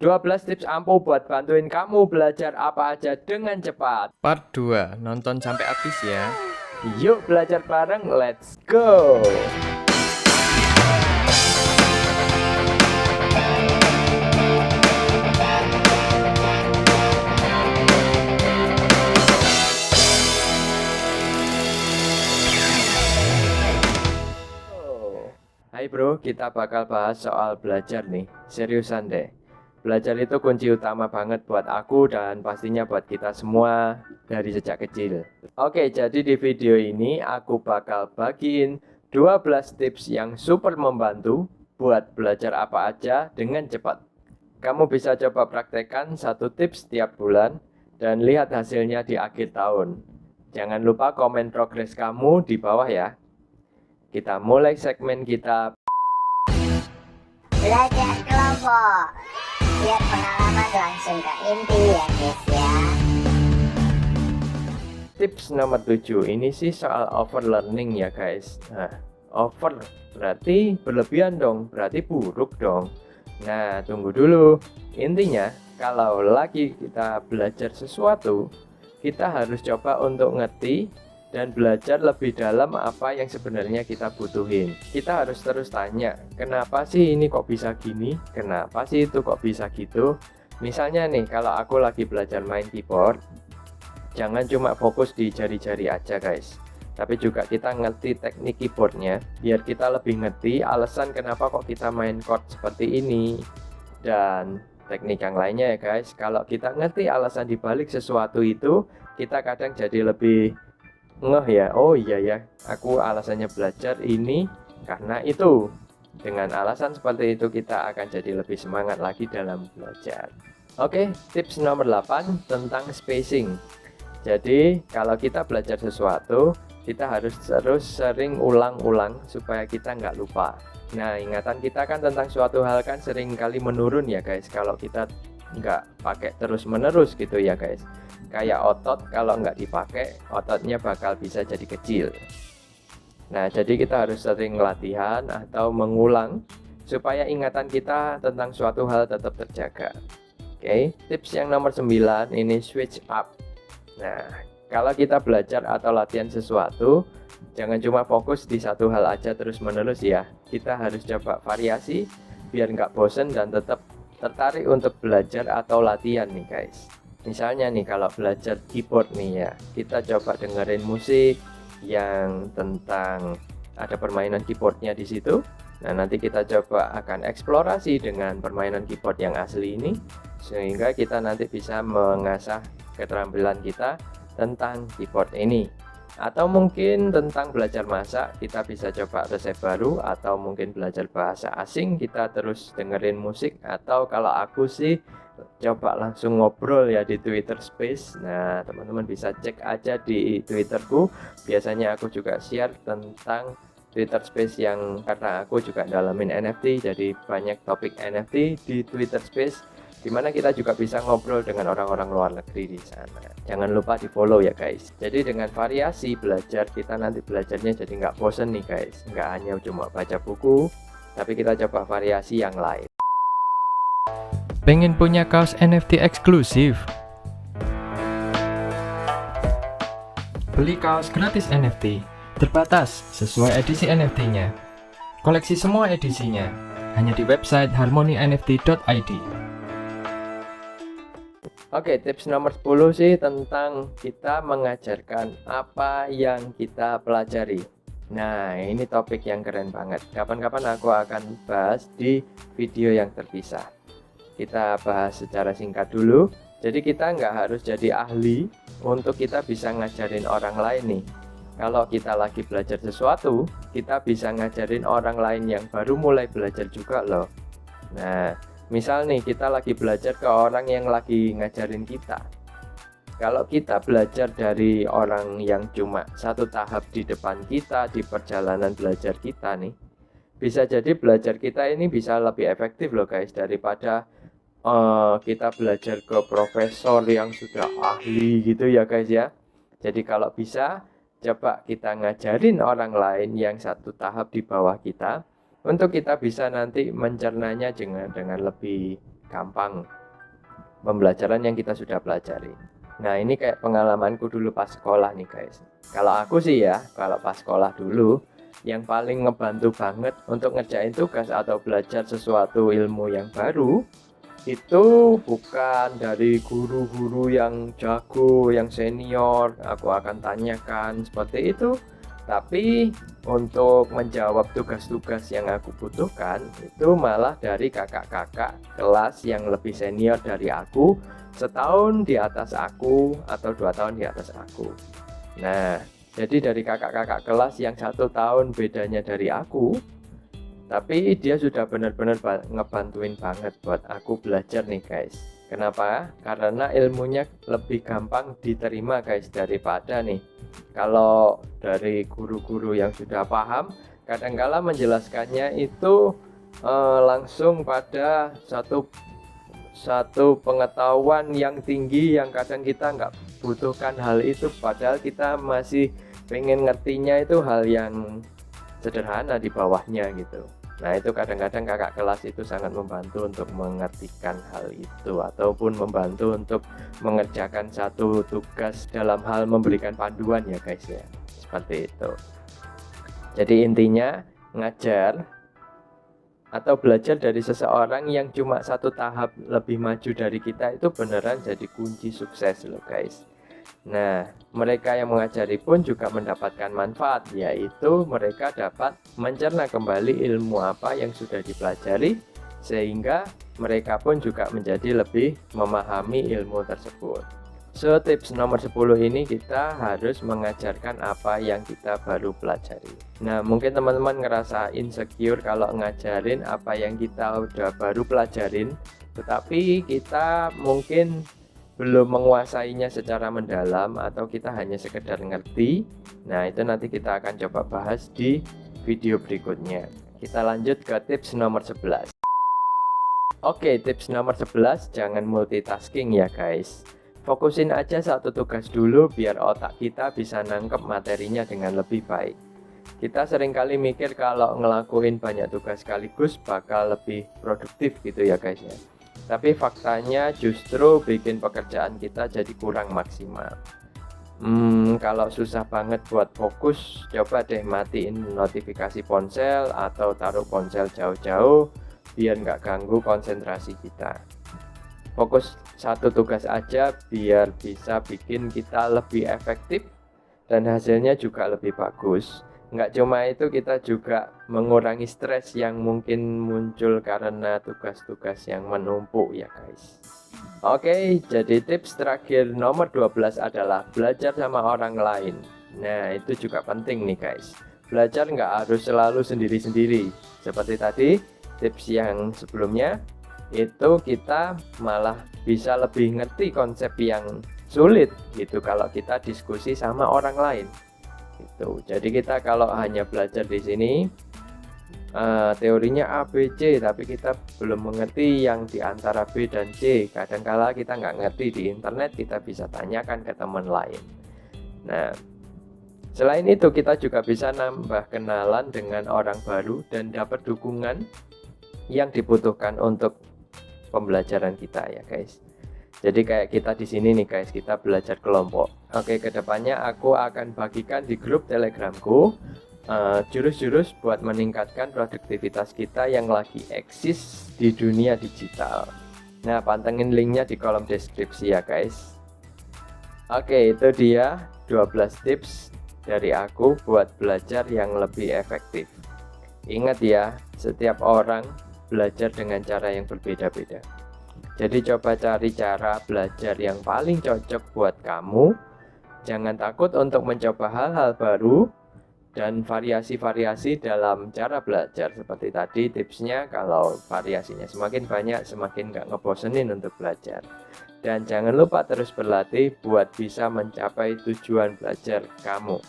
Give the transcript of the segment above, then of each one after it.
12 tips ampuh buat bantuin kamu belajar apa aja dengan cepat. Part 2, nonton sampai habis ya. Yuk belajar bareng, let's go! Hai bro, kita bakal bahas soal belajar nih. Seriusan deh. Belajar itu kunci utama banget buat aku dan pastinya buat kita semua dari sejak kecil. Oke, jadi di video ini aku bakal bagiin 12 tips yang super membantu buat belajar apa aja dengan cepat. Kamu bisa coba praktekkan satu tips setiap bulan dan lihat hasilnya di akhir tahun. Jangan lupa komen progres kamu di bawah ya. Kita mulai segmen kita. Belajar kelompok biar pengalaman langsung ke inti ya guys ya. Tips nomor 7 ini sih soal overlearning ya guys. Nah, over berarti berlebihan dong, berarti buruk dong. Nah, tunggu dulu. Intinya, kalau lagi kita belajar sesuatu, kita harus coba untuk ngerti dan belajar lebih dalam apa yang sebenarnya kita butuhin. Kita harus terus tanya, kenapa sih ini kok bisa gini? Kenapa sih itu kok bisa gitu? Misalnya nih, kalau aku lagi belajar main keyboard, jangan cuma fokus di jari-jari aja guys, tapi juga kita ngerti teknik keyboardnya, biar kita lebih ngerti alasan kenapa kok kita main chord seperti ini, dan teknik yang lainnya ya guys. Kalau kita ngerti alasan dibalik sesuatu itu, kita kadang jadi lebih ngeh ya, oh iya ya, aku alasannya belajar ini karena itu. Dengan alasan seperti itu kita akan jadi lebih semangat lagi dalam belajar. Oke, tips nomor 8 tentang spacing. Jadi kalau kita belajar sesuatu, kita harus terus sering ulang-ulang supaya kita nggak lupa. Nah, ingatan kita kan tentang suatu hal kan sering kali menurun ya guys, kalau kita nggak pakai terus-menerus gitu ya guys. Kayak otot, kalau nggak dipakai, ototnya bakal bisa jadi kecil. Nah, jadi kita harus sering latihan atau mengulang supaya ingatan kita tentang suatu hal tetap terjaga. Oke, tips yang nomor 9 ini switch up. Nah, kalau kita belajar atau latihan sesuatu, jangan cuma fokus di satu hal aja terus-menerus ya. Kita harus coba variasi biar nggak bosen dan tetap tertarik untuk belajar atau latihan nih guys. Misalnya nih kalau belajar keyboard nih ya, kita coba dengerin musik yang tentang ada permainan keyboardnya di situ. Nah, nanti kita coba akan eksplorasi dengan permainan keyboard yang asli ini, sehingga kita nanti bisa mengasah keterampilan kita tentang keyboard ini. Atau mungkin tentang belajar masak, kita bisa coba resep baru, atau mungkin belajar bahasa asing, kita terus dengerin musik, atau kalau aku sih coba langsung ngobrol ya di Twitter Space. Nah, teman-teman bisa cek aja di Twitterku, biasanya aku juga share tentang Twitter Space yang karena aku juga dalamin NFT, jadi banyak topik NFT di Twitter Space, dimana kita juga bisa ngobrol dengan orang-orang luar negeri di sana. Jangan lupa di follow ya guys. Jadi dengan variasi belajar, kita nanti belajarnya jadi nggak bosen nih guys, nggak hanya cuma baca buku, tapi kita coba variasi yang lain. Pengen punya kaos NFT eksklusif? Beli kaos gratis NFT, terbatas sesuai edisi NFT-nya. Koleksi semua edisinya, hanya di website harmonynft.id. Oke, tips nomor 10 sih tentang kita mengajarkan apa yang kita pelajari. Nah, ini topik yang keren banget. Kapan-kapan aku akan bahas di video yang terpisah. Kita bahas secara singkat dulu. Jadi kita nggak harus jadi ahli untuk kita bisa ngajarin orang lain nih. Kalau kita lagi belajar sesuatu, kita bisa ngajarin orang lain yang baru mulai belajar juga loh. Nah, misal nih kita lagi belajar ke orang yang lagi ngajarin kita. Kalau kita belajar dari orang yang cuma satu tahap di depan kita di perjalanan belajar kita nih, bisa jadi belajar kita ini bisa lebih efektif loh guys, daripada kita belajar ke profesor yang sudah ahli gitu ya guys ya. Jadi kalau bisa, coba kita ngajarin orang lain yang satu tahap di bawah kita, untuk kita bisa nanti mencernanya dengan lebih gampang pembelajaran yang kita sudah pelajari. Nah, ini kayak pengalamanku dulu pas sekolah nih guys. Kalau aku sih ya, kalau pas sekolah dulu, yang paling ngebantu banget untuk ngerjain tugas atau belajar sesuatu ilmu yang baru, itu bukan dari guru-guru yang jago, yang senior, aku akan tanyakan seperti itu. Tapi untuk menjawab tugas-tugas yang aku butuhkan, itu malah dari kakak-kakak kelas yang lebih senior dari aku, setahun di atas aku atau 2 tahun di atas aku. Nah, jadi dari kakak-kakak kelas yang 1 tahun bedanya dari aku, tapi dia sudah benar-benar ngebantuin banget buat aku belajar nih guys. Kenapa? Karena ilmunya lebih gampang diterima guys daripada nih kalau dari guru-guru yang sudah paham, kadangkala menjelaskannya itu langsung pada satu pengetahuan yang tinggi yang kadang kita nggak butuhkan hal itu, padahal kita masih pengen ngertinya itu hal yang sederhana di bawahnya gitu. Nah, itu kadang-kadang kakak kelas itu sangat membantu untuk mengertikan hal itu, ataupun membantu untuk mengerjakan satu tugas dalam hal memberikan panduan ya guys ya, seperti itu. Jadi intinya ngajar atau belajar dari seseorang yang cuma 1 tahap lebih maju dari kita itu beneran jadi kunci sukses loh guys. Nah, mereka yang mengajari pun juga mendapatkan manfaat, yaitu mereka dapat mencerna kembali ilmu apa yang sudah dipelajari, sehingga mereka pun juga menjadi lebih memahami ilmu tersebut. So, tips nomor 10 ini kita harus mengajarkan apa yang kita baru pelajari. Nah, mungkin teman-teman ngerasa insecure kalau ngajarin apa yang kita udah baru pelajarin, tetapi kita mungkin belum menguasainya secara mendalam atau kita hanya sekedar ngerti. Nah, itu nanti kita akan coba bahas di video berikutnya. Kita lanjut ke tips nomor 11. Oke, tips nomor 11, jangan multitasking ya guys. Fokusin aja satu tugas dulu biar otak kita bisa nangkep materinya dengan lebih baik. Kita seringkali mikir kalau ngelakuin banyak tugas sekaligus bakal lebih produktif gitu ya guys ya. Tapi faktanya justru bikin pekerjaan kita jadi kurang maksimal. Kalau susah banget buat fokus, coba deh matiin notifikasi ponsel atau taruh ponsel jauh-jauh biar nggak ganggu konsentrasi kita. Fokus satu tugas aja biar bisa bikin kita lebih efektif dan hasilnya juga lebih bagus. Nggak cuma itu, kita juga mengurangi stres yang mungkin muncul karena tugas-tugas yang menumpuk ya guys. Oke, jadi tips terakhir nomor 12 adalah belajar sama orang lain. Nah, itu juga penting nih guys. Belajar nggak harus selalu sendiri-sendiri. Seperti tadi, tips yang sebelumnya, itu kita malah bisa lebih ngerti konsep yang sulit gitu kalau kita diskusi sama orang lain. Gitu. Jadi kita kalau hanya belajar di sini teorinya A, B, C, tapi kita belum mengerti yang di antara B dan C. Kadangkala kita nggak ngerti di internet, kita bisa tanyakan ke teman lain. Nah, selain itu kita juga bisa nambah kenalan dengan orang baru dan dapat dukungan yang dibutuhkan untuk pembelajaran kita ya guys. Jadi kayak kita di sini nih guys, kita belajar kelompok. Oke, kedepannya aku akan bagikan di grup Telegramku jurus-jurus buat meningkatkan produktivitas kita yang lagi eksis di dunia digital. Nah, pantengin linknya di kolom deskripsi ya guys. Oke, itu dia 12 tips dari aku buat belajar yang lebih efektif. Ingat ya, setiap orang belajar dengan cara yang berbeda-beda. Jadi coba cari cara belajar yang paling cocok buat kamu. Jangan takut untuk mencoba hal-hal baru dan variasi-variasi dalam cara belajar. Seperti tadi tipsnya, kalau variasinya semakin banyak, semakin gak ngebosenin untuk belajar. Dan jangan lupa terus berlatih buat bisa mencapai tujuan belajar kamu.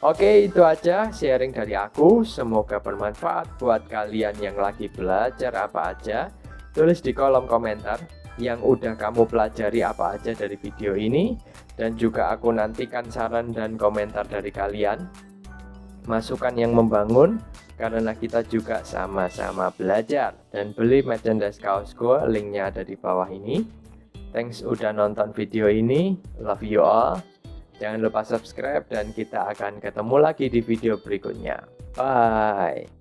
Oke, itu aja sharing dari aku. Semoga bermanfaat buat kalian yang lagi belajar apa aja. Tulis di kolom komentar yang udah kamu pelajari apa aja dari video ini, dan juga aku nantikan saran dan komentar dari kalian, masukan yang membangun karena kita juga sama-sama belajar. Dan beli merchandise kaos gue, linknya ada di bawah ini. Thanks udah nonton video ini, love you all. Jangan lupa subscribe dan kita akan ketemu lagi di video berikutnya. Bye.